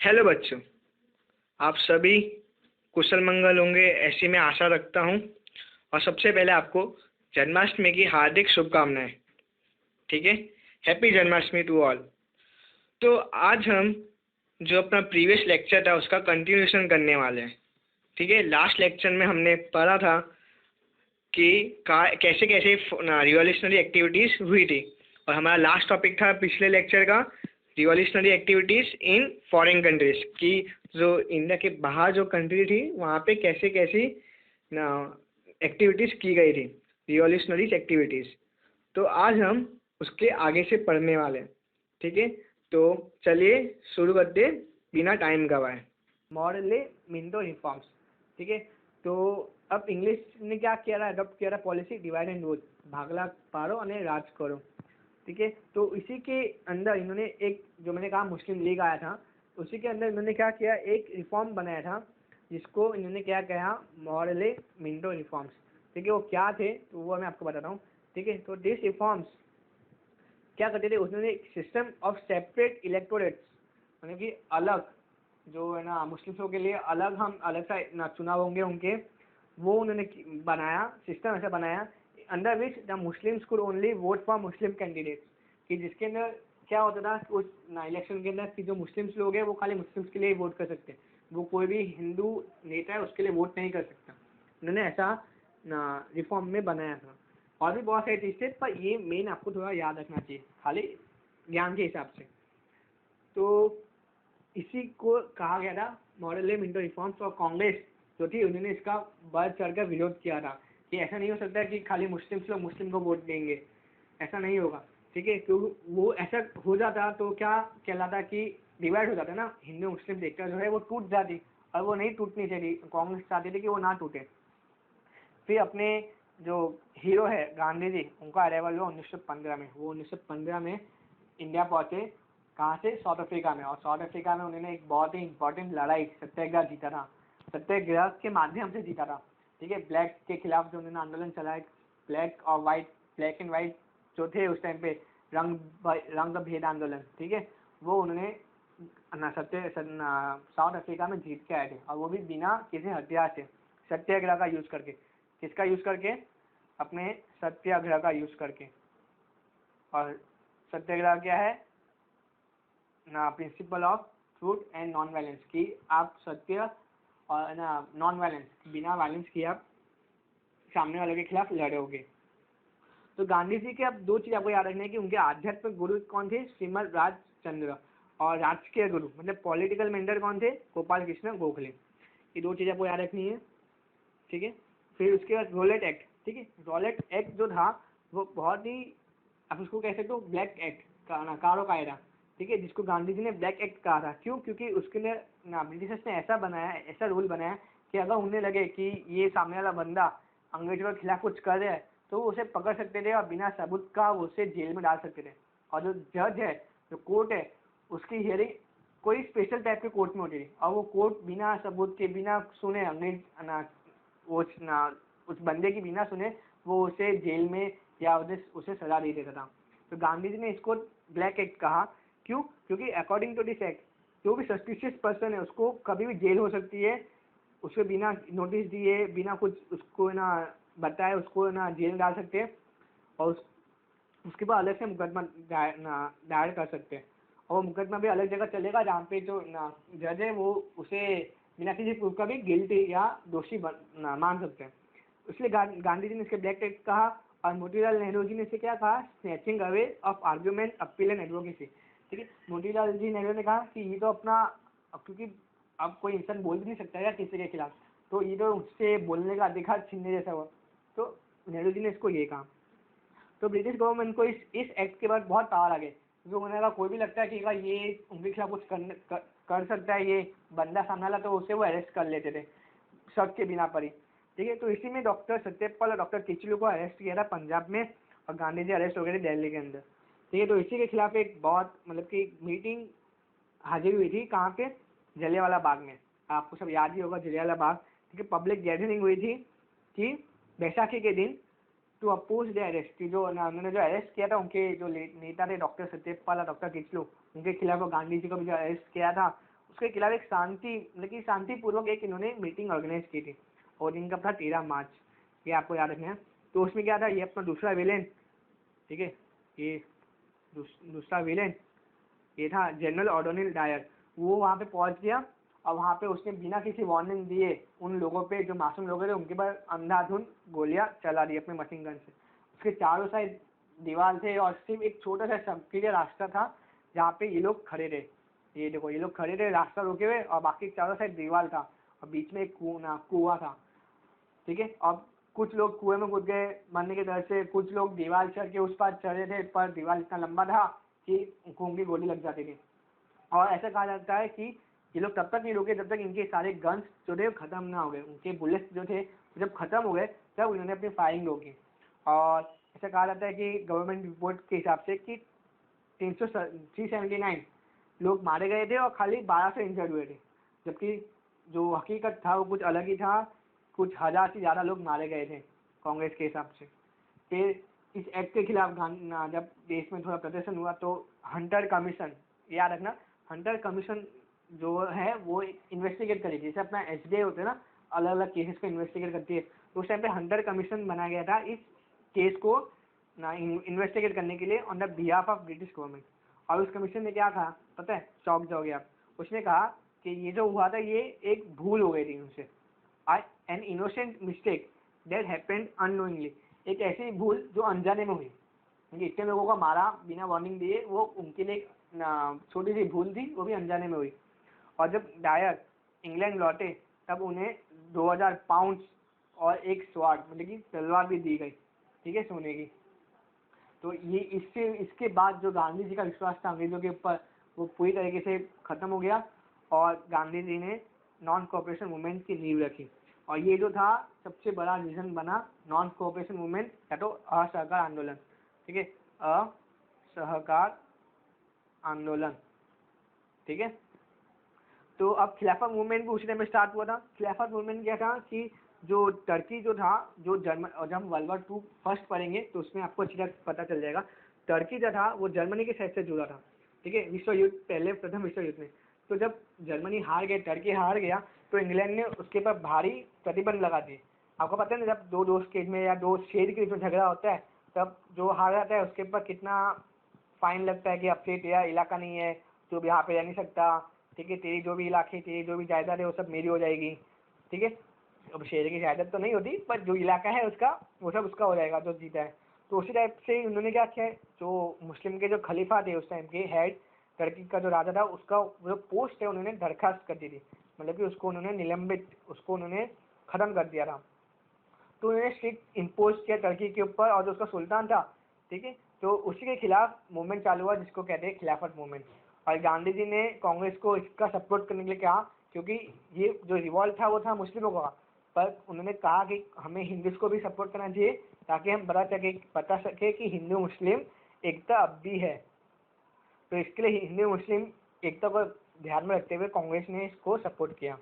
Hello बच्चों, आप सभी कुशल मंगल होंगे ऐसी मैं आशा रखता हूँ। और सबसे पहले आपको जन्माष्टमी की हार्दिक शुभकामनाएं। ठीक है, हैप्पी जन्माष्टमी टू ऑल। तो आज हम जो अपना प्रीवियस लेक्चर था उसका कंटिन्यूशन करने वाले हैं। ठीक है, लास्ट लेक्चर में हमने पढ़ा था कि कैसे कैसे रिवॉल्यूशनरी एक्टिविटीज हुई थी, और हमारा लास्ट टॉपिक था पिछले लेक्चर का revolutionary activities in foreign countries की, जो इंडिया के बाहर जो कंट्री थी वहाँ पे कैसे कैसी एक्टिविटीज की गई थी, रिवॉल्यूशनरी एक्टिविटीज। तो आज हम उसके आगे से पढ़ने वाले हैं। ठीक है, तो चलिए शुरू करते बिना टाइम गवाए। Morley Minto reforms. ठीक है, तो अब इंग्लिश ने क्या किया था, अडॉप्ट किया था पॉलिसी डिवाइड एंड रूल, भागला पारो और राज करो। ठीक है, तो इसी के अंदर इन्होंने एक, जो मैंने कहा मुस्लिम लीग आया था, उसी के अंदर इन्होंने क्या किया, एक रिफॉर्म बनाया था जिसको इन्होंने क्या कहा, मॉरले मिंटो रिफॉर्म्स। ठीक है, वो क्या थे तो वो मैं आपको बताता हूँ। ठीक है, तो दिस रिफॉर्म्स क्या करते थे, उन्होंने सिस्टम ऑफ सेपरेट इलेक्टोरेट्स, मतलब कि अलग जो है ना मुस्लिम्सों के लिए अलग, हम अलग सा ना चुनाव होंगे उनके, वो उन्होंने बनाया, सिस्टम ऐसा बनाया under which the Muslims could only vote for Muslim candidates, कि जिसके अंदर क्या होता था उस ना इलेक्शन के अंदर कि जो मुस्लिम्स लोग हैं वो खाली मुस्लिम्स के लिए वोट कर सकते हैं, वो कोई भी हिंदू नेता है उसके लिए वोट नहीं कर सकता। उन्होंने ऐसा ना रिफॉर्म में बनाया था। और भी बहुत सारी चीज़ थे, पर ये मेन आपको थोड़ा याद रखना चाहिए खाली ज्ञान के हिसाब से। तो इसी को कहा गया था मॉरले मिंटो रिफॉर्म्स। और कांग्रेस जो थी उन्होंने इसका बढ़ चढ़कर विरोध किया था कि ऐसा नहीं हो सकता कि खाली मुस्लिम्स लोग मुस्लिम को वोट देंगे, ऐसा नहीं होगा। ठीक है, क्योंकि वो ऐसा हो जाता तो क्या कहलाता कि डिवाइड हो जाता ना, हिंदू मुस्लिम देखकर जो है वो टूट जाती, और वो नहीं टूटनी चाहिए, कांग्रेस चाहती थी कि वो ना टूटे। फिर अपने जो हीरो है गांधी जी, उनका अराइवल हुआ 1915 में। वो 1915 में इंडिया पहुंचे, कहाँ से, साउथ अफ्रीका में। और साउथ अफ्रीका में उन्होंने एक बहुत ही इंपॉर्टेंट लड़ाई सत्याग्रह जीता था, सत्याग्रह के माध्यम से जीता था। ठीक है, ब्लैक के खिलाफ जो उन्होंने आंदोलन चलाया, ब्लैक और वाइट, ब्लैक एंड वाइट जो थे उस टाइम पे, रंग भेद आंदोलन, ठीक है, वो उन्होंने साउथ अफ्रीका में जीत के आए थे, और वो भी बिना किसी हथियार से, सत्याग्रह का यूज करके। किसका यूज करके, अपने सत्याग्रह का यूज करके। और सत्याग्रह क्या है ना, principle of truth and non violence, की आप सत्य और ना नॉन वायलेंस, बिना वायलेंस किए आप सामने वाले के खिलाफ लड़ोगे। तो गांधी जी के अब दो चीज आपको याद रखनी है कि उनके आध्यात्मिक गुरु कौन थे, श्रीमद राजचंद्र, और राजकीय गुरु मतलब पॉलिटिकल मेंटर कौन थे, गोपाल कृष्ण गोखले। ये दो चीज आपको याद रखनी है। ठीक है, फिर उसके बाद रॉलेट एक्ट। ठीक है, रॉलेट एक्ट जो था वो बहुत ही, आप उसको कह सकते हो ब्लैक एक्ट का, कारो कायदा। ठीक है, जिसको गांधी जी ने ब्लैक एक्ट कहा था। क्यों, क्योंकि उसके लिए ना ब्रिटिशर्स ने ऐसा बनाया, ऐसा रूल बनाया कि अगर उन्हें लगे कि ये सामने वाला बंदा अंग्रेजों के खिलाफ कुछ कर रहा है तो उसे पकड़ सकते थे और बिना सबूत का उसे जेल में डाल सकते थे। और जो जज है, जो कोर्ट है, उसकी हियरिंग कोई स्पेशल टाइप के कोर्ट में होती थी, और वो कोर्ट बिना सबूत के, बिना सुने अंग्रेज ना उस बंदे की बिना सुने वो उसे जेल में या उसे सजा दे देता था। तो गांधी जी ने इसको ब्लैक एक्ट कहा। क्यों, क्योंकि अकॉर्डिंग टू दिस एक्ट जो भी सस्पिशियस पर्सन है उसको कभी भी जेल हो सकती है, उसके बिना नोटिस दिए, बिना कुछ उसको ना बताए उसको ना जेल डाल सकते हैं, और उसके बाद अलग से मुकदमा दायर कर सकते हैं। और वो मुकदमा भी अलग जगह चलेगा जहाँ पे जो ना जज है वो उसे बिना किसी प्रूफ का भी गिल्टी या दोषी मान सकते हैं। इसलिए गांधी जी ने इसके ब्लैक एक्ट कहा। और मोतीलाल नेहरू जी ने इसे क्या कहा, snatching away of argument, appeal and advocacy. ठीक है, मोतीलाल जी नेहरू ने कहा कि ये तो अपना, क्योंकि अब कोई इंसान बोल भी नहीं सकता है किसी के खिलाफ, तो ये तो उससे बोलने का अधिकार छीनने जैसा हुआ। तो नेहरू जी ने इसको ये कहा। तो ब्रिटिश गवर्नमेंट को इस एक्ट के बाद बहुत पावर आ गए, जो उन्हें का कोई भी लगता है कि ये उनके खिलाफ कुछ कर सकता है ये बंदा सामने वाला, तो उसे वो अरेस्ट कर लेते थे शक के बिना पर ही। ठीक है, तो इसी में डॉक्टर सत्यपाल और डॉक्टर किचलू को अरेस्ट किया था पंजाब में, और गांधी जी अरेस्ट हो गए थे दिल्ली के अंदर। ठीक है, तो इसी के खिलाफ एक बहुत मतलब कि मीटिंग हाजिर हुई थी, कहाँ पे, जलियांवाला बाग में। आपको सब याद ही होगा जलियांवाला बाग। ठीक है, पब्लिक गैदरिंग हुई थी कि बैसाखी के दिन टू अपोज द अरेस्ट, की जो उन्होंने जो अरेस्ट किया था उनके जो नेता थे डॉक्टर सत्यपाल और डॉक्टर किचलू, उनके खिलाफ गांधी जी को भी जो अरेस्ट किया था, उसके खिलाफ एक शांतिपूर्वक एक इन्होंने मीटिंग ऑर्गेनाइज की थी और इनका था 13 मार्च, ये आपको याद रखना है। तो उसमें क्या था, ये अपना दूसरा विलेन, ठीक है, ये दूसरा विलेन ये था जनरल ऑर्डोनिल डायर, वो वहाँ पे पहुँच गया और वहाँ पे उसने बिना किसी वार्निंग दिए उन लोगों पे जो मासूम लोग थे उनके पर अंधाधुंध गोलियां चला दी अपने मशीन गन से। उसके चारों साइड दीवार थे और सिर्फ एक छोटा सा संकीर्ण रास्ता था जहाँ पे ये लोग खड़े थे। ये देखो, ये लोग खड़े थे रास्ता रोके हुए और बाकी चारों साइड दीवार था और बीच में एक कुआं था, ठीक है। अब कुछ लोग कुएं में कूद गए मरने की तरह से, कुछ लोग दीवार चढ़ के उस पार चढ़े थे पर दीवार इतना लंबा था कि खून की गोली लग जाती थी। और ऐसा कहा जाता है कि ये लोग तब तक नहीं रुके जब तक इनके सारे गन्स जो थे खत्म ना हो गए, उनके बुलेट्स जो थे जब खत्म हो गए तब उन्होंने अपनी फायरिंग रोकी। और ऐसा कहा जाता है कि गवर्नमेंट रिपोर्ट के हिसाब से कि 379 लोग मारे गए थे और खाली 12 से इंजर्ड हुए थे, जबकि जो हकीकत था वो कुछ अलग ही था, कुछ 1000 से ज़्यादा लोग मारे गए थे कांग्रेस के हिसाब से। फिर इस एक्ट के खिलाफ जब देश में थोड़ा प्रदर्शन हुआ तो हंटर कमीशन, याद रखना, हंटर कमीशन जो है वो इन्वेस्टिगेट करेगी, जैसे अपना SBI होते हैं ना, अलग अलग केसेस को इन्वेस्टिगेट करती है, तो उस टाइम पे हंटर कमीशन बनाया गया था इस केस को इन्वेस्टिगेट करने के लिए on the behalf of British government. और उस कमीशन ने क्या कहा पता है, चौंक जाओगे आप, उसने कहा कि ये जो हुआ था ये एक भूल हो गई थी उनसे, an innocent mistake that happened unknowingly, एक ऐसी भूल जो अनजाने में हुई, क्योंकि इतने लोगों को मारा बिना वार्निंग दिए, वो उनके लिए छोटी सी भूल थी, वो भी अनजाने में हुई। और जब डायर इंग्लैंड लौटे तब उन्हें 2000 पाउंड और एक स्वार्ड मतलब कि तलवार भी दी गई, ठीक है, सोने की। तो ये इसके बाद जो गांधी जी का विश्वास था अंग्रेजों के ऊपर वो पूरी तरीके से खत्म हो गया और गांधी जी ने नॉन कोऑपरेशन मूवमेंट की नींव रखी। और ये जो था सबसे बड़ा रीजन बना नॉन कोऑपरेशन मूवमेंट या तो असहकार आंदोलन, ठीक है, असहकार आंदोलन, ठीक है। तो अब खिलाफत मूवमेंट भी उसी टाइम में स्टार्ट हुआ था। खिलाफत मूवमेंट क्या था कि जो टर्की जो था, जो जर्मन, और जब हम वर्ल्ड वॉर 2 फर्स्ट पढ़ेंगे तो उसमें आपको अच्छी तरह पता चल जाएगा, टर्की जो था वो जर्मनी के साइड से जुड़ा था, ठीक है, विश्व युद्ध, पहले प्रथम विश्व युद्ध में। तो जब जर्मनी हार गया, टर्की हार गया, तो इंग्लैंड ने उसके ऊपर भारी प्रतिबंध लगा दिए। आपको पता है ना, जब दो दोस्त के में या दो शेर के बीच में झगड़ा होता है तब जो हार जाता है उसके ऊपर कितना फाइन लगता है कि अब से तेरा इलाका नहीं है, तो यहाँ पे रह नहीं सकता, ठीक है, तेरी जो भी इलाके, तेरी जो भी जायदाद है वो सब मेरी हो जाएगी, ठीक है। अब शेर की जायदाद तो नहीं होती पर जो इलाका है उसका वो सब उसका हो जाएगा जो जीता है। तो उसी टाइप से उन्होंने क्या किया है, जो मुस्लिम के जो खलीफा थे उस टाइम के हेड, टर्की का जो राजा था, उसका जो पोस्ट है उन्होंने दरखास्त कर दी थी, मतलब कि उसको उन्होंने निलंबित, उसको उन्होंने खत्म कर दिया था। तो उन्होंने स्ट्रिक्ट इम्पोज किया टर्की के ऊपर और जो उसका सुल्तान था, ठीक है, तो उसी के खिलाफ मूवमेंट चालू हुआ जिसको कहते हैं खिलाफत मूवमेंट। और गांधी जी ने कांग्रेस को इसका सपोर्ट करने के लिए कहा, क्योंकि ये जो रिवॉल्ट था वो था मुस्लिमों का, पर उन्होंने कहा कि हमें हिंदूज को भी सपोर्ट करना चाहिए ताकि हम बता सके कि हिंदू मुस्लिम एकता अब भी है। तो इसके लिए हिंदू मुस्लिम एकता को ध्यान में रखते हुए कांग्रेस ने इसको सपोर्ट किया।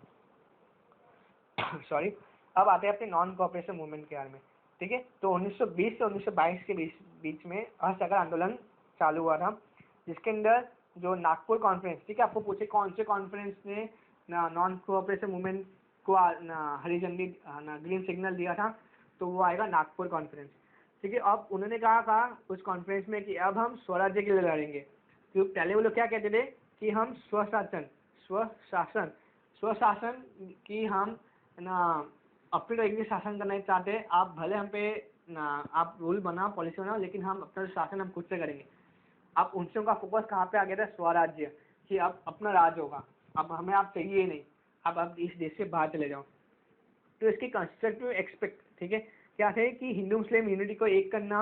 सॉरी। अब आते हैं अपने नॉन कोऑपरेशन मूवमेंट के बारे में, ठीक है। तो 1920 से 1922 के बीच में असहकार आंदोलन चालू हुआ था, जिसके अंदर जो नागपुर कॉन्फ्रेंस, ठीक है, आपको पूछे कौन से कॉन्फ्रेंस ने नॉन कोऑपरेशन मूवमेंट को हरी झंडी ग्रीन सिग्नल दिया था, तो वो आएगा नागपुर कॉन्फ्रेंस, ठीक है। अब उन्होंने कहा उस कॉन्फ्रेंस में कि अब हम स्वराज्य के लिए लड़ेंगे, क्योंकि पहले वो लोग क्या कहते थे कि हम स्वशासन की हम अपने तरीके से शासन करना चाहते हैं, आप भले हम पे आप रूल बनाओ, पॉलिसी बनाओ, लेकिन हम अपना शासन हम खुद से करेंगे। अब उनसे उनका फोकस कहाँ पे आ गया था, स्वराज्य, कि अब अपना राज होगा, अब हमें आप चाहिए ही नहीं, अब इस देश से बाहर चले जाओ। तो इसके कंस्ट्रक्टिव एक्सपेक्ट, ठीक है, क्या थे कि हिंदू मुस्लिम यूनिटी को एक करना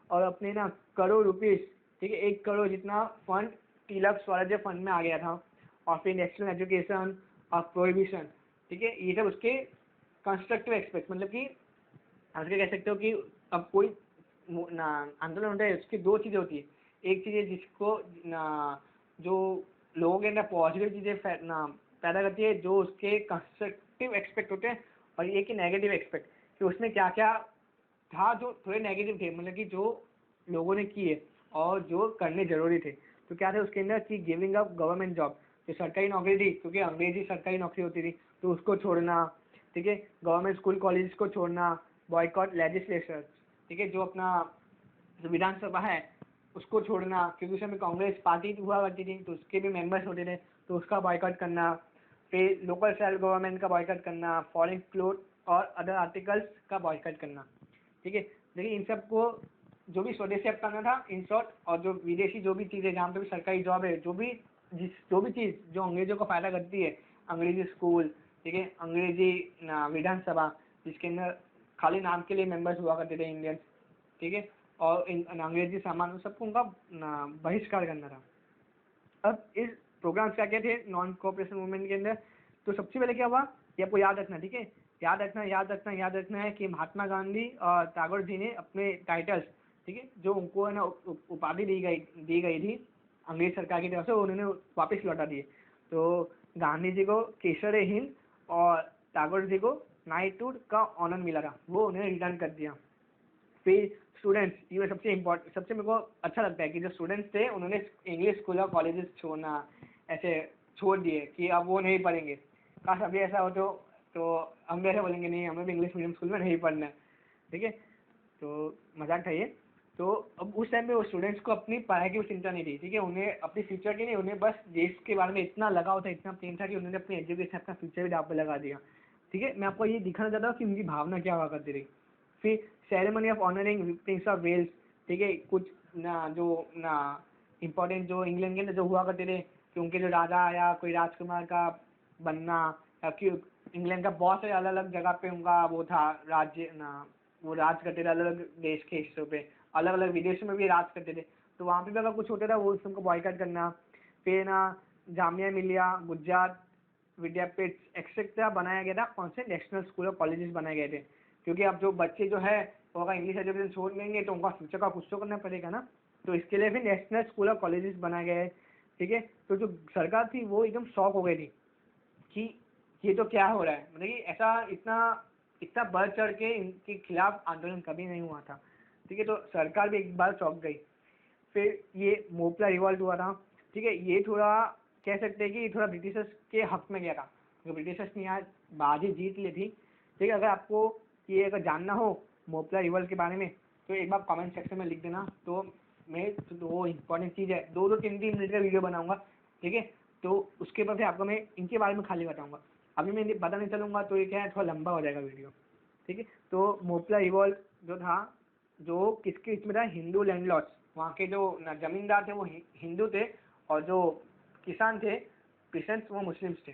और अपने करोड़ रुपीज, ठीक है, 1 करोड़ जितना फंड तिलक स्वराज्य फंड में आ गया था, और फिर नेशनल एजुकेशन और प्रोहिबिशन, ठीक है, ये सब उसके कंस्ट्रक्टिव एक्सपेक्ट, मतलब कि आप कह सकते हो कि अब कोई आंदोलन होता है उसकी 2 चीज़ें होती है, एक चीज़ है जिसको जो लोगों के अंदर पॉजिटिव चीज़ें पैदा करती है, जो उसके कंस्ट्रक्टिव एक्सपेक्ट होते हैं, और एक ही नेगेटिव एक्सपेक्ट, कि उसमें क्या क्या था जो थोड़े नेगेटिव थे, मतलब कि जो लोगों ने किए और जो करने जरूरी थे। तो क्या थे उसके अंदर कि गिविंग अप गवर्नमेंट जॉब, जो सरकारी नौकरी थी, क्योंकि अंग्रेजी सरकारी नौकरी होती थी, तो उसको छोड़ना, ठीक है। गवर्नमेंट स्कूल कॉलेज को छोड़ना, बॉयकॉट लेजिस्लेशन, ठीक है, जो अपना जो विधानसभा है उसको छोड़ना, क्योंकि उस समय कांग्रेस पार्टी हुआ करती थी, तो उसके भी मेंबर्स होते थे, तो उसका बॉयकॉट करना। फिर लोकल सेल्फ गवर्नमेंट का बॉयकॉट करना, फॉरेन क्लोथ और अदर आर्टिकल्स का बॉयकॉट करना, ठीक है। देखिए इन सबको जो भी स्वदेशी अपनाना था इन शॉर्ट, और जो विदेशी जो भी चीज़ें जहाँ पे भी सरकारी जॉब है, जो भी चीज़ जो अंग्रेजों को फायदा करती है, अंग्रेजी स्कूल, ठीक है, अंग्रेजी विधानसभा जिसके अंदर खाली नाम के लिए मेंबर्स हुआ करते थे इंडियंस, ठीक है, और अंग्रेजी सामान सबको उनका बहिष्कार करना था। अब इस प्रोग्राम्स क्या क्या थे नॉन कोऑपरेशन मूवमेंट के अंदर, तो सबसे पहले क्या हुआ ये आपको याद रखना, ठीक है, याद रखना है कि महात्मा गांधी और टैगोर जी ने अपने टाइटल्स, ठीक है, जो उनको है ना उपाधि दी गई थी अंग्रेज सरकार की तरफ से, उन्होंने वापस लौटा दिए। तो गांधी जी को केसर हिंद और टैगोर जी को नाइटहुड का ऑनर मिला था, वो उन्हें रिटर्न कर दिया। फिर स्टूडेंट्स, ये सबसे मेरे को अच्छा लगता है कि जो स्टूडेंट्स थे उन्होंने इंग्लिश स्कूल और कॉलेजेस छोड़ना, ऐसे छोड़ दिए कि अब वो नहीं पढ़ेंगे। काश अभी ऐसा हो तो हम भी ऐसा बोलेंगे नहीं हमें भी इंग्लिश मीडियम स्कूल में नहीं पढ़ना है, ठीक है। तो मजाक था ये। तो अब उस टाइम पे वो स्टूडेंट्स को अपनी पढ़ाई की चिंता नहीं थी, ठीक है, उन्हें अपनी फ्यूचर की नहीं, उन्हें बस देश के बारे में इतना लगाव था, इतना प्रेम था कि उन्होंने अपनी एजुकेशन अपना फ्यूचर भी दाव पे लगा दिया, ठीक है। मैं आपको ये दिखाना चाहता हूँ कि उनकी भावना क्या हुआ करती थी। फिर ceremony of honouring prince of Wales, ठीक है, कुछ ना इम्पोर्टेंट जो इंग्लैंड के अंदर जो हुआ करते थे कि उनके जो राजा या कोई राजकुमार का बनना, या कि इंग्लैंड का बहुत सारे अलग अलग जगह पे उनका वो था राज्य ना, वो राज करते थे अलग अलग देश के हिस्सों पे, अलग अलग विदेशों में भी राज करते थे, तो वहाँ पे भी अगर कुछ होता था वो सबको बॉयकॉट करना। फिर ना जामिया मिलिया, गुजरात विद्यापीठ एक्सेट्रा बनाया गया था, कौन से नेशनल स्कूल और कॉलेजेस बनाए गए थे, क्योंकि अब जो बच्चे जो है वो अगर इंग्लिश एजुकेशन छोड़ देंगे तो उनका फ्यूचर का कुछ तो करना पड़ेगा ना, तो इसके लिए भी नेशनल स्कूल और कॉलेजेस बनाए गए, ठीक है। तो जो सरकार थी वो एकदम शॉक हो गई थी कि ये तो क्या हो रहा है, मतलब कि ऐसा इतना इतना बढ़ चढ़ के इनके खिलाफ आंदोलन कभी नहीं हुआ था, ठीक है। तो सरकार भी एक बार चौंक गई। फिर ये मोपला रिवॉल्ट हुआ था, ठीक है, ये थोड़ा कह सकते हैं कि ये थोड़ा ब्रिटिशर्स के हक में गया था, तो ब्रिटिशर्स ने यहाँ बाजी जीत ली थी, ठीक है। अगर आपको ये अगर जानना हो मोपला रिवॉल्ट के बारे में तो एक बार कमेंट सेक्शन में लिख देना, तो मैं तो वो इम्पोर्टेंट चीज़ है, 2-3 मिनट का वीडियो बनाऊंगा, ठीक है। तो उसके बाद फिर आपको मैं इनके बारे में खाली बताऊंगा, अभी मैं इन्हें बताने चलूंगा तो ये क्या है थोड़ा लंबा हो जाएगा वीडियो, ठीक है। तो मोपला रिवॉल्ट जो था, जो किसके इसमें था, हिंदू लैंडलॉर्ड्स, वहाँ के जो जमींदार थे वो हिंदू थे, और जो किसान थे क्रिश्चियंस वो मुस्लिम्स थे,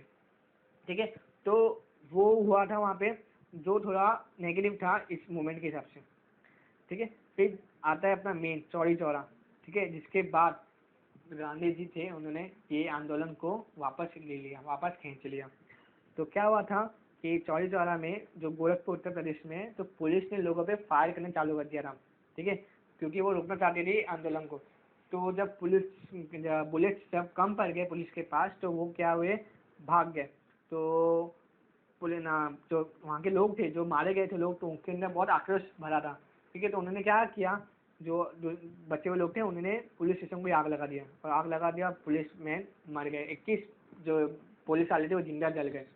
ठीक है। तो वो हुआ था वहाँ पे जो थोड़ा नेगेटिव था इस मूवमेंट के हिसाब से, ठीक है। फिर आता है अपना मेन चौड़ी चौरा, ठीक है, जिसके बाद गांधी जी थे उन्होंने ये आंदोलन को वापस ले लिया, वापस खींच लिया। तो क्या हुआ था कि चौड़ी चौरा में जो गोरखपुर उत्तर प्रदेश में है, तो पुलिस ने लोगों पे फायर करना चालू कर दिया था, ठीक है, क्योंकि वो रोकना चाहती थी आंदोलन को। तो जब बुलेट्स जब कम पड़ गए पुलिस के पास तो वो क्या हुए, भाग गए। तो पुलिस ना जो वहाँ के लोग थे जो मारे गए थे लोग, तो उनके अंदर बहुत आक्रोश भरा था, ठीक है। तो उन्होंने क्या किया, जो बचे हुए लोग थे उन्होंने पुलिस स्टेशन को आग लगा दिया, और आग लगा दिया, पुलिस मैन मर गए, 21 जो पुलिस वाले थे वो जिंदा जल गए,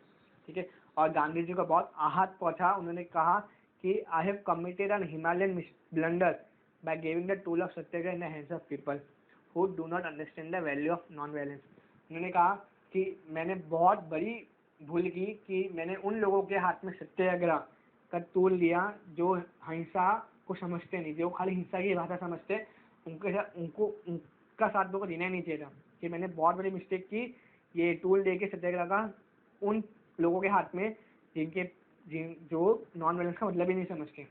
ठीक है। और गांधी जी को बहुत आहत पहुंचा, उन्होंने कहा कि I have committed N Himalayan blunder by giving the tool of Satyagraha in the hands of people who do not understand the value of non violence. उन्होंने कहा कि मैंने बहुत बड़ी भूल की कि मैंने उन लोगों के हाथ में सत्याग्रह का टूल लिया जो हिंसा को समझते नहीं, जो खाली हिंसा की भाषा समझते, उनके साथ उनका साथ को देना ही नहीं चाहिए था, कि मैंने बहुत बड़ी मिस्टेक की ये टूल दे के सत्याग्रह का उन लोगों के हाथ में जो नॉन वायलेंस का मतलब ही नहीं समझते।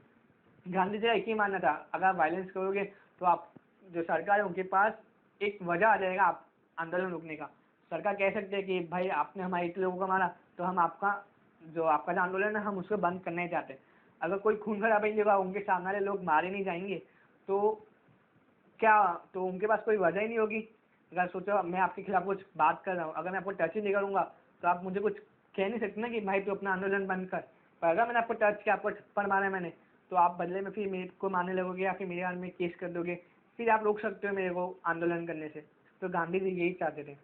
गांधी जी का एक ही मानना था, अगर वायलेंस करोगे तो आप जो सरकार है उनके पास एक वजह आ जाएगा आप आंदोलन रोकने का। सरकार कह सकते हैं कि भाई आपने हमारे इतने लोगों को मारा तो हम आपका जो आंदोलन है हम उसको बंद करना ही चाहते हैं। अगर कोई खून खराबा नहीं होगा, उनके सामने वाले लोग मारे नहीं जाएंगे, तो क्या, तो उनके पास कोई वजह ही नहीं होगी। अगर सोचो मैं आपके खिलाफ कुछ बात कर रहा हूँ, अगर मैं आपको टच ही नहीं करूँगा तो आप मुझे कुछ कह नहीं सकते ना कि भाई तू अपना आंदोलन बंद कर। पर अगर मैंने आपको टच किया, आपको थप्पड़ मारा है मैंने, तो आप बदले में फिर मेरे को मारने लगोगे या फिर मेरे बारे में केस कर दोगे, फिर आप रोक सकते हो मेरे को आंदोलन करने से। तो गांधी जी यही चाहते थे।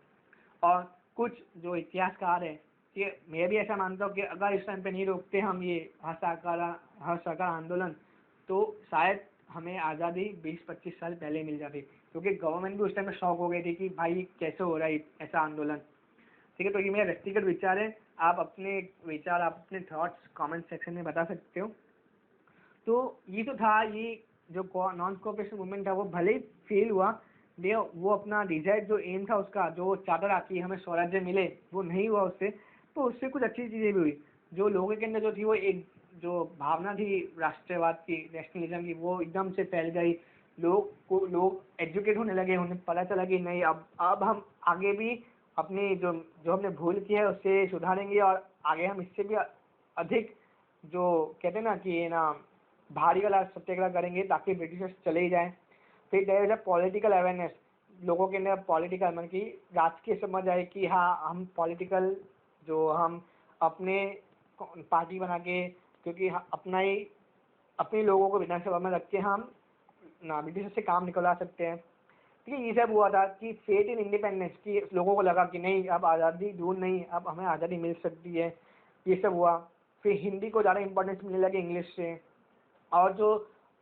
और कुछ जो इतिहासकार है कि मैं भी ऐसा मानता हूँ कि अगर इस टाइम पे नहीं रोकते हम ये असहकार आंदोलन, तो शायद हमें आज़ादी 20-25 साल पहले मिल जाती, क्योंकि गवर्नमेंट भी उस टाइम पे शॉक हो गई थी कि भाई कैसे हो रहा है ऐसा आंदोलन। ठीक है, तो ये मेरा व्यक्तिगत विचार है, आप अपने विचार, आप अपने थॉट्स कमेंट सेक्शन में बता सकते हो। तो ये तो था, ये जो नॉन कोऑपरेशन मूवमेंट था वो भले ही फेल हुआ, वो अपना डिजायर जो एम था उसका, जो चाहता था कि हमें स्वराज्य मिले, वो नहीं हुआ उससे। तो उससे कुछ अच्छी चीज़ें भी हुई, जो लोगों के अंदर जो थी वो एक जो भावना थी राष्ट्रवाद की, नेशनलिज्म की, वो एकदम से फैल गई। लोग एजुकेट होने लगे, उन्हें पता चला कि नहीं, अब हम आगे भी अपनी जो जो हमने भूल की है उससे सुधारेंगे, और आगे हम इससे भी अधिक जो कहते हैं ना कि ये ना भारी वाला सत्याग्रह करेंगे ताकि ब्रिटिशर्स चले ही जाएं। फिर there is a political awareness, लोगों के अंदर पॉलिटिकल मतलब कि राजकीय समझ आए कि हाँ हम पॉलिटिकल जो हम अपने पार्टी बना के, क्योंकि अपना ही अपने लोगों को विधानसभा में रख के हम ना ब्रिटिशर से काम निकलवा सकते हैं। ठीक है, ये सब हुआ था कि फेथ इन इंडिपेंडेंस की लोगों को लगा कि नहीं, अब आज़ादी दूर नहीं, अब हमें आज़ादी मिल सकती है, ये सब हुआ। फिर हिंदी को ज़्यादा इंपॉर्टेंस मिलने लगे इंग्लिश से। और जो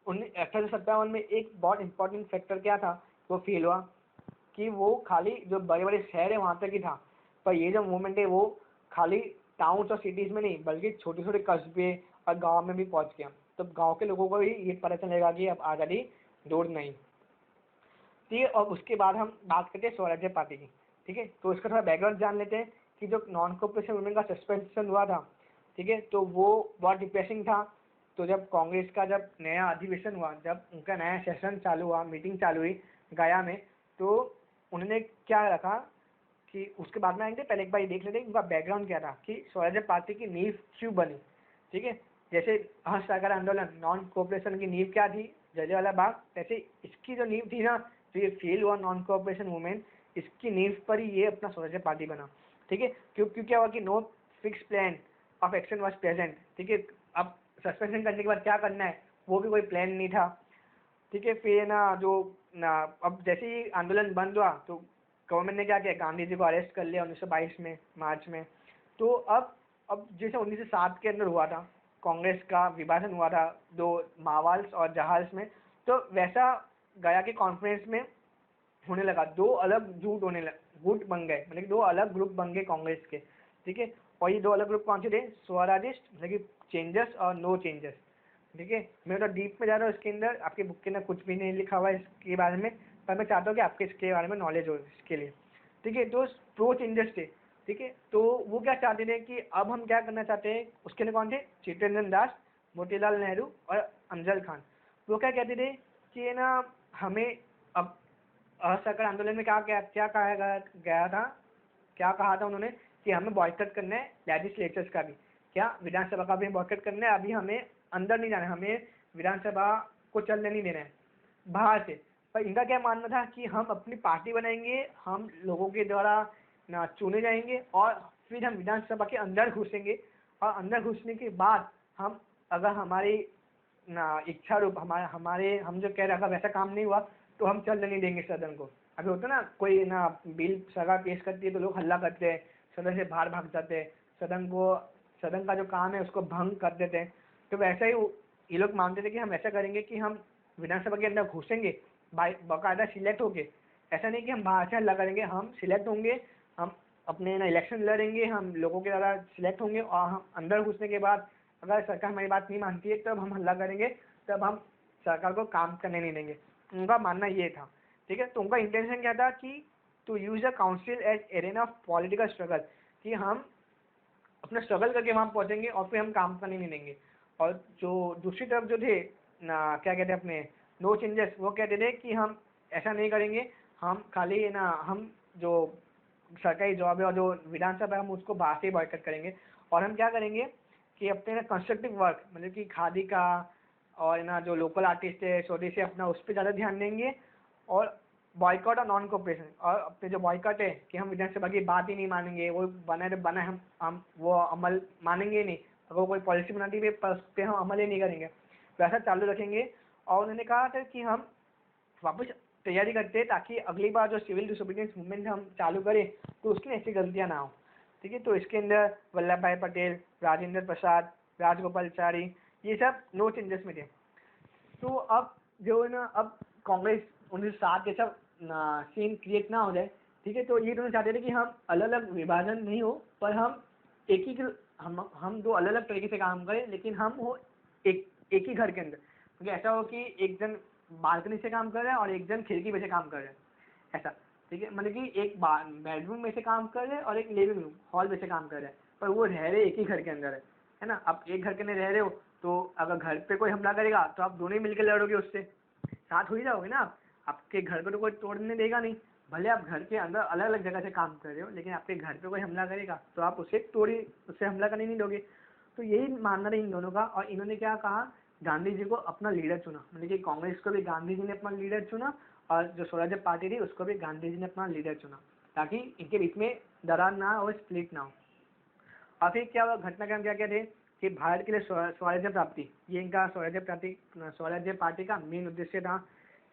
1857 में एक बहुत इंपॉर्टेंट फैक्टर क्या था वो फील हुआ कि वो खाली जो बड़े बड़े शहर है वहाँ तक ही था, पर ये जो मूवमेंट है वो खाली टाउन्स और सिटीज़ में नहीं बल्कि छोटे छोटे कस्बे और गाँव में भी पहुँच गया। तो गाँव के लोगों को भी ये पता चलेगा कि अब आज़ादी दूर नहीं। ठीक है, और उसके बाद हम बात करते हैं स्वराज्य पार्टी की। ठीक है, तो इसका थोड़ा बैकग्राउंड जान लेते हैं कि जो नॉन कोऑपरेशन मूवमेंट का सस्पेंशन हुआ था, ठीक है, तो वो बहुत डिप्रेसिंग था। तो जब कांग्रेस का जब नया अधिवेशन हुआ, जब उनका नया सेशन चालू हुआ, मीटिंग चालू हुई गया में, तो उन्होंने क्या रखा कि उसके बाद में आएंगे, पहले एक बार ये देख लेते हैं उनका बैकग्राउंड क्या था कि स्वराज्य पार्टी की नींव क्यों बनी। ठीक है, जैसे असहकार आंदोलन नॉन कोऑपरेशन की नींव क्या थी, जलियांवाला बाग, वैसे इसकी जो नींव थी ना, तो ये फेल हुआ नॉन कोऑपरेशन मूवमेंट, इसकी नींव पर ही ये अपना स्वराज्य पार्टी बना। ठीक है, क्यों क्या हुआ कि no fix plan of action was present. ठीक है, अब सस्पेंशन करने के बाद क्या करना है वो भी कोई प्लान नहीं था। ठीक है, फिर ना जो ना अब जैसे ही आंदोलन बंद हुआ तो गवर्नमेंट ने क्या किया, गांधी जी को अरेस्ट कर लिया 1922 में मार्च में। तो अब जैसे 1907 के अंदर हुआ था, कांग्रेस का विभाजन हुआ था दो, मावाल्स और जहाल्स में, तो वैसा गया के कॉन्फ्रेंस में होने लगा, दो अलग गुट बन गए, मतलब दो अलग ग्रुप बन गए कांग्रेस के। ठीक है, और ये दो अलग ग्रुप कौन से थे, स्वराजिस्ट मतलब कि चेंजर्स और नो चेंजर्स। ठीक है, मैं तो डीप में जा रहा हूँ इसके अंदर, आपके बुक के अंदर कुछ भी नहीं लिखा हुआ है इसके बारे में, पर मैं चाहता हूँ कि आपके इसके बारे में नॉलेज हो इसके लिए। ठीक है, तो प्रो चेंजर्स थे। ठीक है, तो वो क्या चाहते थे कि अब हम क्या करना चाहते हैं, उसके अंदर कौन थे, चित्तरंजन दास, मोतीलाल नेहरू और अफजल खान। वो क्या कहते थे कि ना हमें अब असहकार आंदोलन में क्या कहा गया था, क्या कहा था उन्होंने कि हमें बॉयकॉट करना है लेजिस्लेचर्स का भी, क्या विधानसभा का भी बॉयकॉट करना है, अभी हमें अंदर नहीं जाना है, हमें विधानसभा को चलने नहीं देना है बाहर से। पर इनका क्या मानना था कि हम अपनी पार्टी बनाएंगे, हम लोगों के द्वारा ना चुने जाएंगे और फिर हम विधानसभा के अंदर घुसेंगे, और अंदर घुसने के बाद हम अगर हमारी ना इच्छा रूप हमारे हमारे हम जो कह रहे अगर वैसा काम नहीं हुआ तो हम चलने नहीं देंगे सदन को। अभी होता है ना कोई ना बिल सरकार पेश करती है तो लोग हल्ला करते हैं, सदन से बाहर भाग जाते हैं, सदन का जो काम है उसको भंग कर देते हैं। तो वैसा ही ये लोग मानते थे कि हम ऐसा करेंगे कि हम विधानसभा के अंदर घुसेंगे बाकायदा सिलेक्ट होके, ऐसा नहीं कि हम बाहर से हल्ला करेंगे, हम सिलेक्ट होंगे, हम अपने ना इलेक्शन लड़ेंगे, हम लोगों के द्वारा सिलेक्ट होंगे, और हम अंदर घुसने के बाद अगर सरकार हमारी बात नहीं मानती है तब हम हल्ला करेंगे, तब हम सरकार को काम करने नहीं देंगे। उनका मानना ये था। ठीक है, तो उनका इंटेंशन क्या था कि to use the council as arena of political struggle, कि हम अपना स्ट्रगल करके वहां पहुंचेंगे और फिर हम काम करने नहीं देंगे। और जो दूसरी तरफ जो थे ना क्या कहते हैं अपने नो चेंजेस, वो कहते थे कि हम ऐसा नहीं करेंगे, हम खाली ना हम जो सरकारी जॉब है और जो विधानसभा है हम उसको बाहर से बॉयकॉट करेंगे, और हम क्या करेंगे कि अपने ना कंस्ट्रक्टिव वर्क मतलब कि खादी का और ना जो लोकल आर्टिस्ट है स्वदेशी अपना उस पर ज़्यादा ध्यान देंगे, और बॉयकॉट और नॉन कोऑपरेशन, और अपने जो बॉयकॉट है कि हम विधानसभा की बात ही नहीं मानेंगे, वो बना तो बना, हम वो अमल मानेंगे ही नहीं, अगर कोई पॉलिसी बनाती है पर उस पर हम अमल ही नहीं करेंगे, वैसा चालू रखेंगे। और उन्होंने कहा था कि हम वापस तैयारी करते हैं ताकि अगली बार जो सिविल डिसोबीडियंस मूवमेंट हम चालू करें तो उसमें ऐसी गलतियां ना हो। ठीक है, तो इसके अंदर वल्लभ भाई पटेल, राजेंद्र प्रसाद, राजगोपालाचारी, ये सब नो चेंजेस में थे। तो अब जो है ना, अब कांग्रेस 1907 के सब सीन क्रिएट ना हो जाए। ठीक है, तो ये दोनों चाहते थे कि हम अलग अलग विभाजन नहीं हो, पर हम एक ही हम दो अलग अलग तरीके से काम करें, लेकिन हम हो एक ही घर के अंदर। क्योंकि ऐसा हो कि एक जन बालकनी से काम कर रहा है और एक जन खिड़की में से काम कर रहा है, ऐसा। ठीक है, मतलब कि एक बेडरूम में से काम कर रहे हैं और एक लिविंग रूम हॉल में से काम कर रहे हैं, पर वो रह रहे एक ही घर के अंदर है ना। आप एक घर के अंदर रह रहे हो, तो अगर घर पे कोई हमला करेगा तो आप दोनों ही मिलकर लड़ोगे, उससे साथ हो ही जाओगे ना आप। आपके घर को तो कोई तोड़ने देगा नहीं, भले आप घर के अंदर अलग अलग जगह से काम कर रहे हो, लेकिन आपके घर पे कोई हमला करेगा तो आप उससे हमला करने नहीं दोगे। तो यही मानना था इन दोनों का। और इन्होंने क्या कहा, गांधी जी को अपना लीडर चुना, मतलब कि कांग्रेस को भी गांधी जी ने अपना लीडर चुना और जो स्वराज्य पार्टी थी उसको भी गांधी जी ने अपना लीडर चुना, ताकि इनके बीच में दरार ना हो, स्प्लिट ना हो। और फिर क्या हुआ, घटनाक्रम क्या क्या थे कि भारत के लिए स्वराज्य प्राप्ति, ये इनका स्वराज्य पार्टी का मेन उद्देश्य था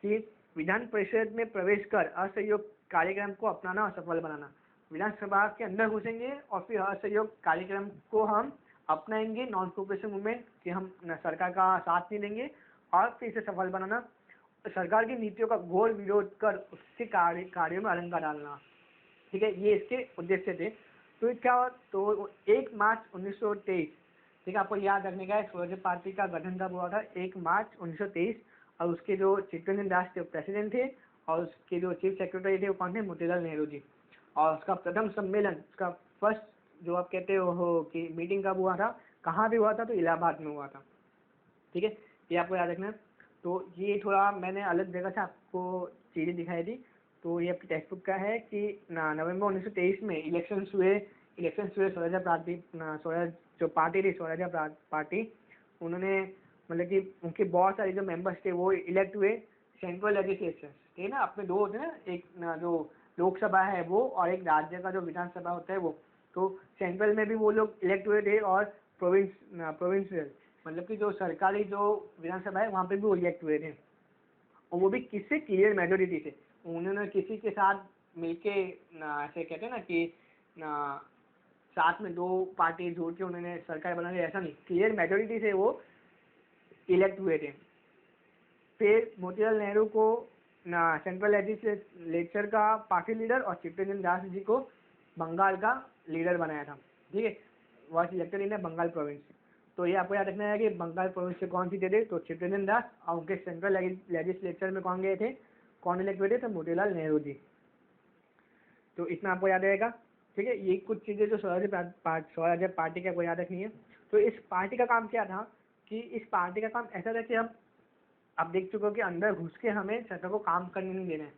कि विधान परिषद में प्रवेश कर असहयोग कार्यक्रम को अपनाना और सफल बनाना। विधानसभा के अंदर घुसेंगे और फिर असहयोग कार्यक्रम को हम अपनाएंगे, नॉन कोऑपरेशन मूवमेंट, कि हम सरकार का साथ नहीं देंगे, और फिर इसे सफल बनाना, सरकार की नीतियों का घोर विरोध कर उसके कार्यों में अलंकार डालना। ठीक है, ये इसके उद्देश्य थे। तो क्या हुआ, तो 1 मार्च 1923, ठीक है, आपको याद रखने का है स्वराज्य पार्टी का गठन कब हुआ था, 1 मार्च 1923। और उसके जो चित्तरंजन दास थे प्रेसिडेंट थे, और उसके जो चीफ सेक्रेटरी थे वो कौन थे, मोतीलाल नेहरू जी। और उसका प्रथम सम्मेलन, उसका फर्स्ट जो आप कहते हो कि मीटिंग कब हुआ था, कहाँ भी हुआ था, तो इलाहाबाद में हुआ था। ठीक है, ये आपको याद रखना है। तो ये थोड़ा मैंने अलग जगह से आपको चीज़ें दिखाई थी। तो ये आपकी टेक्स्ट बुक का है कि नवंबर 1923 में इलेक्शंस हुए स्वराज्य पार्टी, स्वराज जो पार्टी थी स्वराज्य पार्टी, उन्होंने मतलब कि उनके बहुत सारे जो मेंबर्स थे वो इलेक्ट हुए सेंट्रल लेजिस्लेचर, ठीक है ना। अपने दो होते हैं ना, एक जो लोकसभा है वो, और एक राज्य का जो विधानसभा होता है वो। तो सेंट्रल में भी वो लोग इलेक्ट हुए थे, और प्रोविंशियल मतलब कि जो सरकारी जो विधानसभा है वहाँ पे भी वो इलेक्ट हुए थे, और वो भी किससे, क्लियर मेजोरिटी से। उन्होंने किसी के साथ मिलके ऐसे कहते हैं ना कि साथ में दो पार्टी जोड़ के उन्होंने सरकार बना ली, ऐसा नहीं, क्लियर मेजोरिटी से वो इलेक्ट हुए थे। फिर मोतीलाल नेहरू को सेंट्रल लेजिस्लेचर का पार्टी लीडर और चित्तरंजन दास जी को बंगाल का लीडर बनाया था। ठीक है, was elected in Bengal province. तो ये आपको याद रखना है कि बंगाल प्रोविंस से कौन सी थे, तो चित्तरंजन दास, और उनके सेंट्रल लेजिस्लेचर में कौन गए थे, कौन इलेक्ट हुए थे, तो मोतीलाल नेहरू जी। तो इतना आपको याद रहेगा। ठीक है, ये कुछ चीज़ें जो स्वराज्य पार्टी का आपको याद रखनी है। तो इस पार्टी का काम क्या था कि इस पार्टी का काम ऐसा था कि हम आप देख चुके हो कि अंदर घुस के हमें सरकार को काम करने नहीं देना है,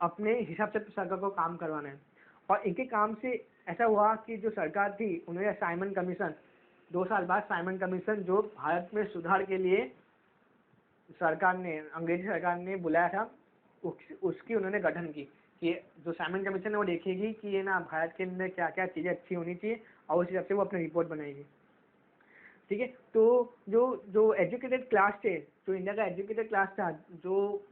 अपने हिसाब से सरकार को काम करवाना है। और इनके काम से ऐसा हुआ कि जो सरकार थी उन्होंने साइमन कमीशन, 2 साल बाद साइमन कमीशन जो भारत में सुधार के लिए सरकार ने, अंग्रेजी सरकार ने बुलाया था, उसकी उन्होंने गठन की कि जो साइमन कमीशन है वो देखेगी कि ये ना भारत के अंदर क्या क्या चीज़ें अच्छी होनी चाहिए, और उस हिसाब से वो अपनी रिपोर्ट बनाएगी। ठीक है, तो जो जो एजुकेटेड क्लास थे, जो इंडिया का एजुकेटेड क्लास था, जो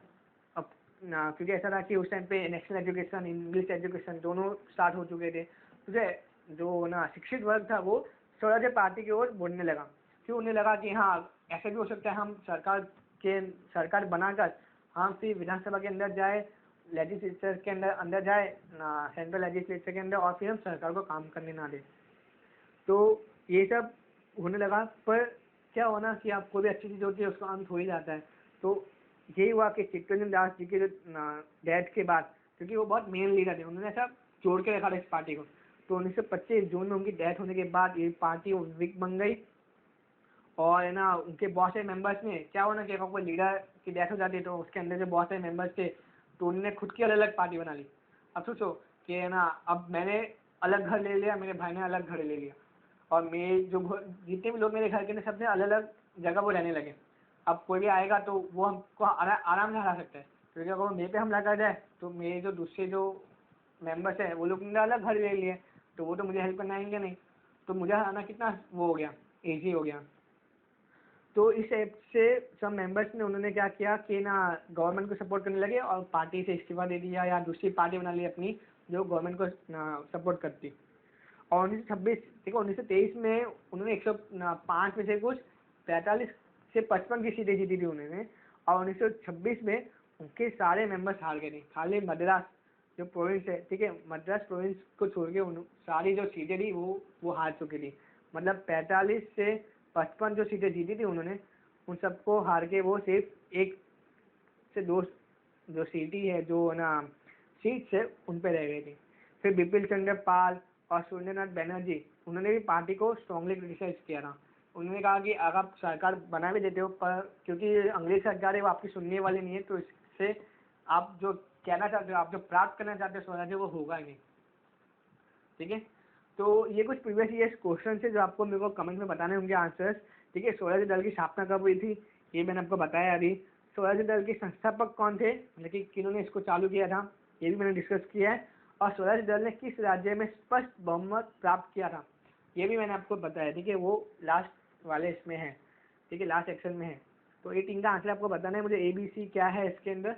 अब क्योंकि ऐसा था कि उस टाइम पे नेशनल एजुकेशन, इंग्लिश एजुकेशन दोनों स्टार्ट हो चुके थे, तो जो ना शिक्षित वर्ग था वो स्वराज्य पार्टी की ओर बढ़ने लगा। क्यों, उन्हें लगा कि हाँ ऐसा भी हो सकता है, हम सरकार बनाकर हम फिर विधानसभा के अंदर जाए, लेजिस्लेचर के अंदर जाए, सेंट्रल लेजिस्लेचर के अंदर, और फिर हम सरकार को काम करने ना दें। तो ये सब होने लगा। पर क्या हुआ ना कि आप कोई भी अच्छी चीज़ होती है उसका अंत हो ही जाता है। तो यही हुआ कि चित्तरंजन दास जी के डेथ के बाद, क्योंकि वो बहुत मेन लीडर थे, उन्होंने ऐसा जोड़ के रखा था इस पार्टी को। तो 1925 जून में उनकी डेथ होने के बाद ये पार्टी वीक बन गई। और है ना, उनके बहुत सारे मेंबर्स ने क्या हुआ ना कि अगर कोई लीडर की डेथ हो जाती है तो उसके अंदर जो बहुत सारे मेंबर्स थे, तो उन्होंने खुद की अलग अलग पार्टी बना ली। अब सोचो कि है ना, अब मैंने अलग घर ले लिया, मेरे भाई ने अलग घर ले लिया, और मेरे जो जितने भी लोग मेरे घर के ने सबने अलग अलग जगह वो रहने लगे। अब कोई भी आएगा तो वो हमको आराम से हरा सकता है, क्योंकि अगर वो मेरे पे हमला कर जाए तो मेरे जो दूसरे जो मेंबर्स हैं वो लोग ने अलग घर ले लिए, तो वो तो मुझे हेल्प करना आएंगे नहीं, तो मुझे हराना कितना वो हो गया, ईजी हो गया। तो इस ऐप से सब मेंबर्स ने उन्होंने क्या किया कि ना गवर्नमेंट को सपोर्ट करने लगे और पार्टी से इस्तीफा दे दिया या दूसरी पार्टी बना ली अपनी जो गवर्नमेंट को सपोर्ट करती। और 1926 ठीक है 1923 में उन्होंने 105 में से कुछ 45 से 55 की सीटें जीती थी उन्होंने। और 1926 में उनके सारे मेंबर्स हार गए थे, खाली मद्रास जो प्रोविंस है ठीक है, मद्रास प्रोविंस को छोड़ के सारी जो सीटें थी वो हार चुकी थी। मतलब 45 से 55 जो सीटें जीती थी उन्होंने, उन सबको हार के वो सिर्फ 1 से 2 जो सीटी है जो ना सीट्स है उन पे रह गई थी। फिर बिपिन चंद्र पाल और सूर्यनाथ बैनर्जी उन्होंने भी पार्टी को स्ट्रांगली क्रिटिसाइज किया था। उन्होंने कहा कि अगर आप सरकार बना भी देते हो पर क्योंकि अंग्रेज सरकार है वो आपकी सुनने वाली नहीं है, तो इससे आप जो कहना चाहते हो, आप जो प्राप्त करना चाहते हो स्वराज्य, वो होगा ही नहीं। ठीक है, तो ये कुछ प्रीवियस ईयर्स क्वेश्चन है जो आपको मेरे को कमेंट में बताने होंगे आंसर्स। ठीक है, स्वराज्य दल की स्थापना कब हुई थी ये मैंने आपको बताया अभी। स्वराज्य दल के संस्थापक कौन थे, मतलब कि किन्होंने इसको चालू किया था, ये भी मैंने डिस्कस किया है। और स्वराज्य दल ने किस राज्य में स्पष्ट बहुमत प्राप्त किया था ये भी मैंने आपको बताया। ठीक है, वो लास्ट वाले इसमें है, ठीक है, लास्ट सेक्शन में है। तो ये 3 का आंसर आपको बताना है मुझे, ABC क्या है इसके अंदर।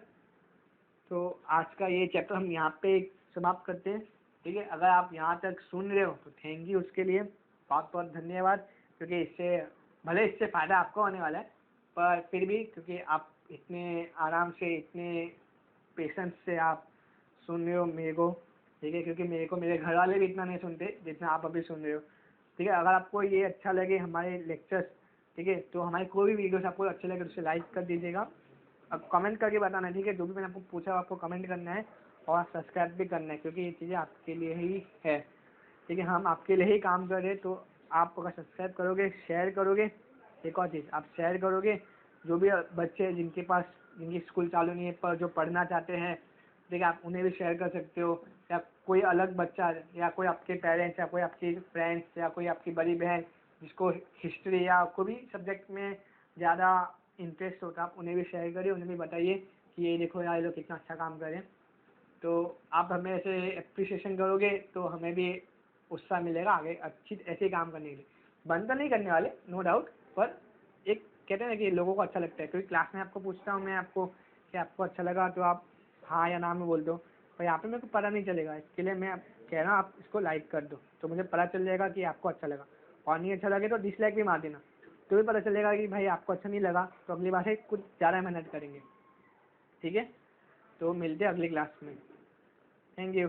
तो आज का ये चैप्टर हम यहाँ पे समाप्त करते हैं। ठीक है, अगर आप यहाँ तक सुन रहे हो तो थैंक यू उसके लिए, बहुत बहुत धन्यवाद। क्योंकि इससे भले इससे फ़ायदा आपको होने वाला है, पर फिर भी क्योंकि आप इतने आराम से इतने पेशेंस से आप सुन रहे हो मेरे को। ठीक है, क्योंकि मेरे को मेरे घर वाले भी इतना नहीं सुनते जितना आप अभी सुन रहे हो। ठीक है, अगर आपको ये अच्छा लगे हमारे लेक्चर्स, ठीक है, तो हमारी कोई भी वीडियोस आपको अच्छे लगे तो उसे लाइक कर दीजिएगा। अब कमेंट करके बताना, ठीक है, जो भी मैंने आपको पूछा आपको कमेंट करना है और सब्सक्राइब भी करना है, क्योंकि ये चीज़ें आपके लिए ही है। ठीक है, हम आपके लिए ही काम कर रहे हैं, तो आप अगर सब्सक्राइब करोगे, शेयर करोगे, एक और चीज़ आप शेयर करोगे, जो भी बच्चे जिनकी स्कूल चालू नहीं है पर जो पढ़ना चाहते हैं, ठीक है, आप उन्हें भी शेयर कर सकते हो। या कोई अलग बच्चा या कोई आपके पेरेंट्स या कोई आपके फ्रेंड्स या कोई आपकी बड़ी बहन जिसको हिस्ट्री या कोई भी सब्जेक्ट में ज़्यादा इंटरेस्ट होता है, आप उन्हें भी शेयर करिए, उन्हें भी बताइए कि ये देखो यार ये लोग कितना अच्छा काम करें। तो आप हमें ऐसे अप्रिसिएशन करोगे तो हमें भी उत्साह मिलेगा आगे अच्छी ऐसे ही काम करने के लिए। बंद तो नहीं करने वाले नो डाउट, पर एक कहते हैं ना कि लोगों को अच्छा लगता है, क्योंकि क्लास में आपको पूछता हूँ मैं आपको कि आपको अच्छा लगा तो आप हाँ या ना में बोल दो, पर यहाँ पे मेरे को पता नहीं चलेगा। इसके लिए मैं कह रहा हूँ आप इसको लाइक कर दो तो मुझे पता चल जाएगा कि आपको अच्छा लगा, और नहीं अच्छा लगे तो डिसलाइक भी मार देना, तो भी पता चलेगा कि भाई आपको अच्छा नहीं लगा, तो अगली बार से कुछ ज़्यादा मेहनत करेंगे। ठीक है, तो मिलते हैं अगली क्लास में। Thank you.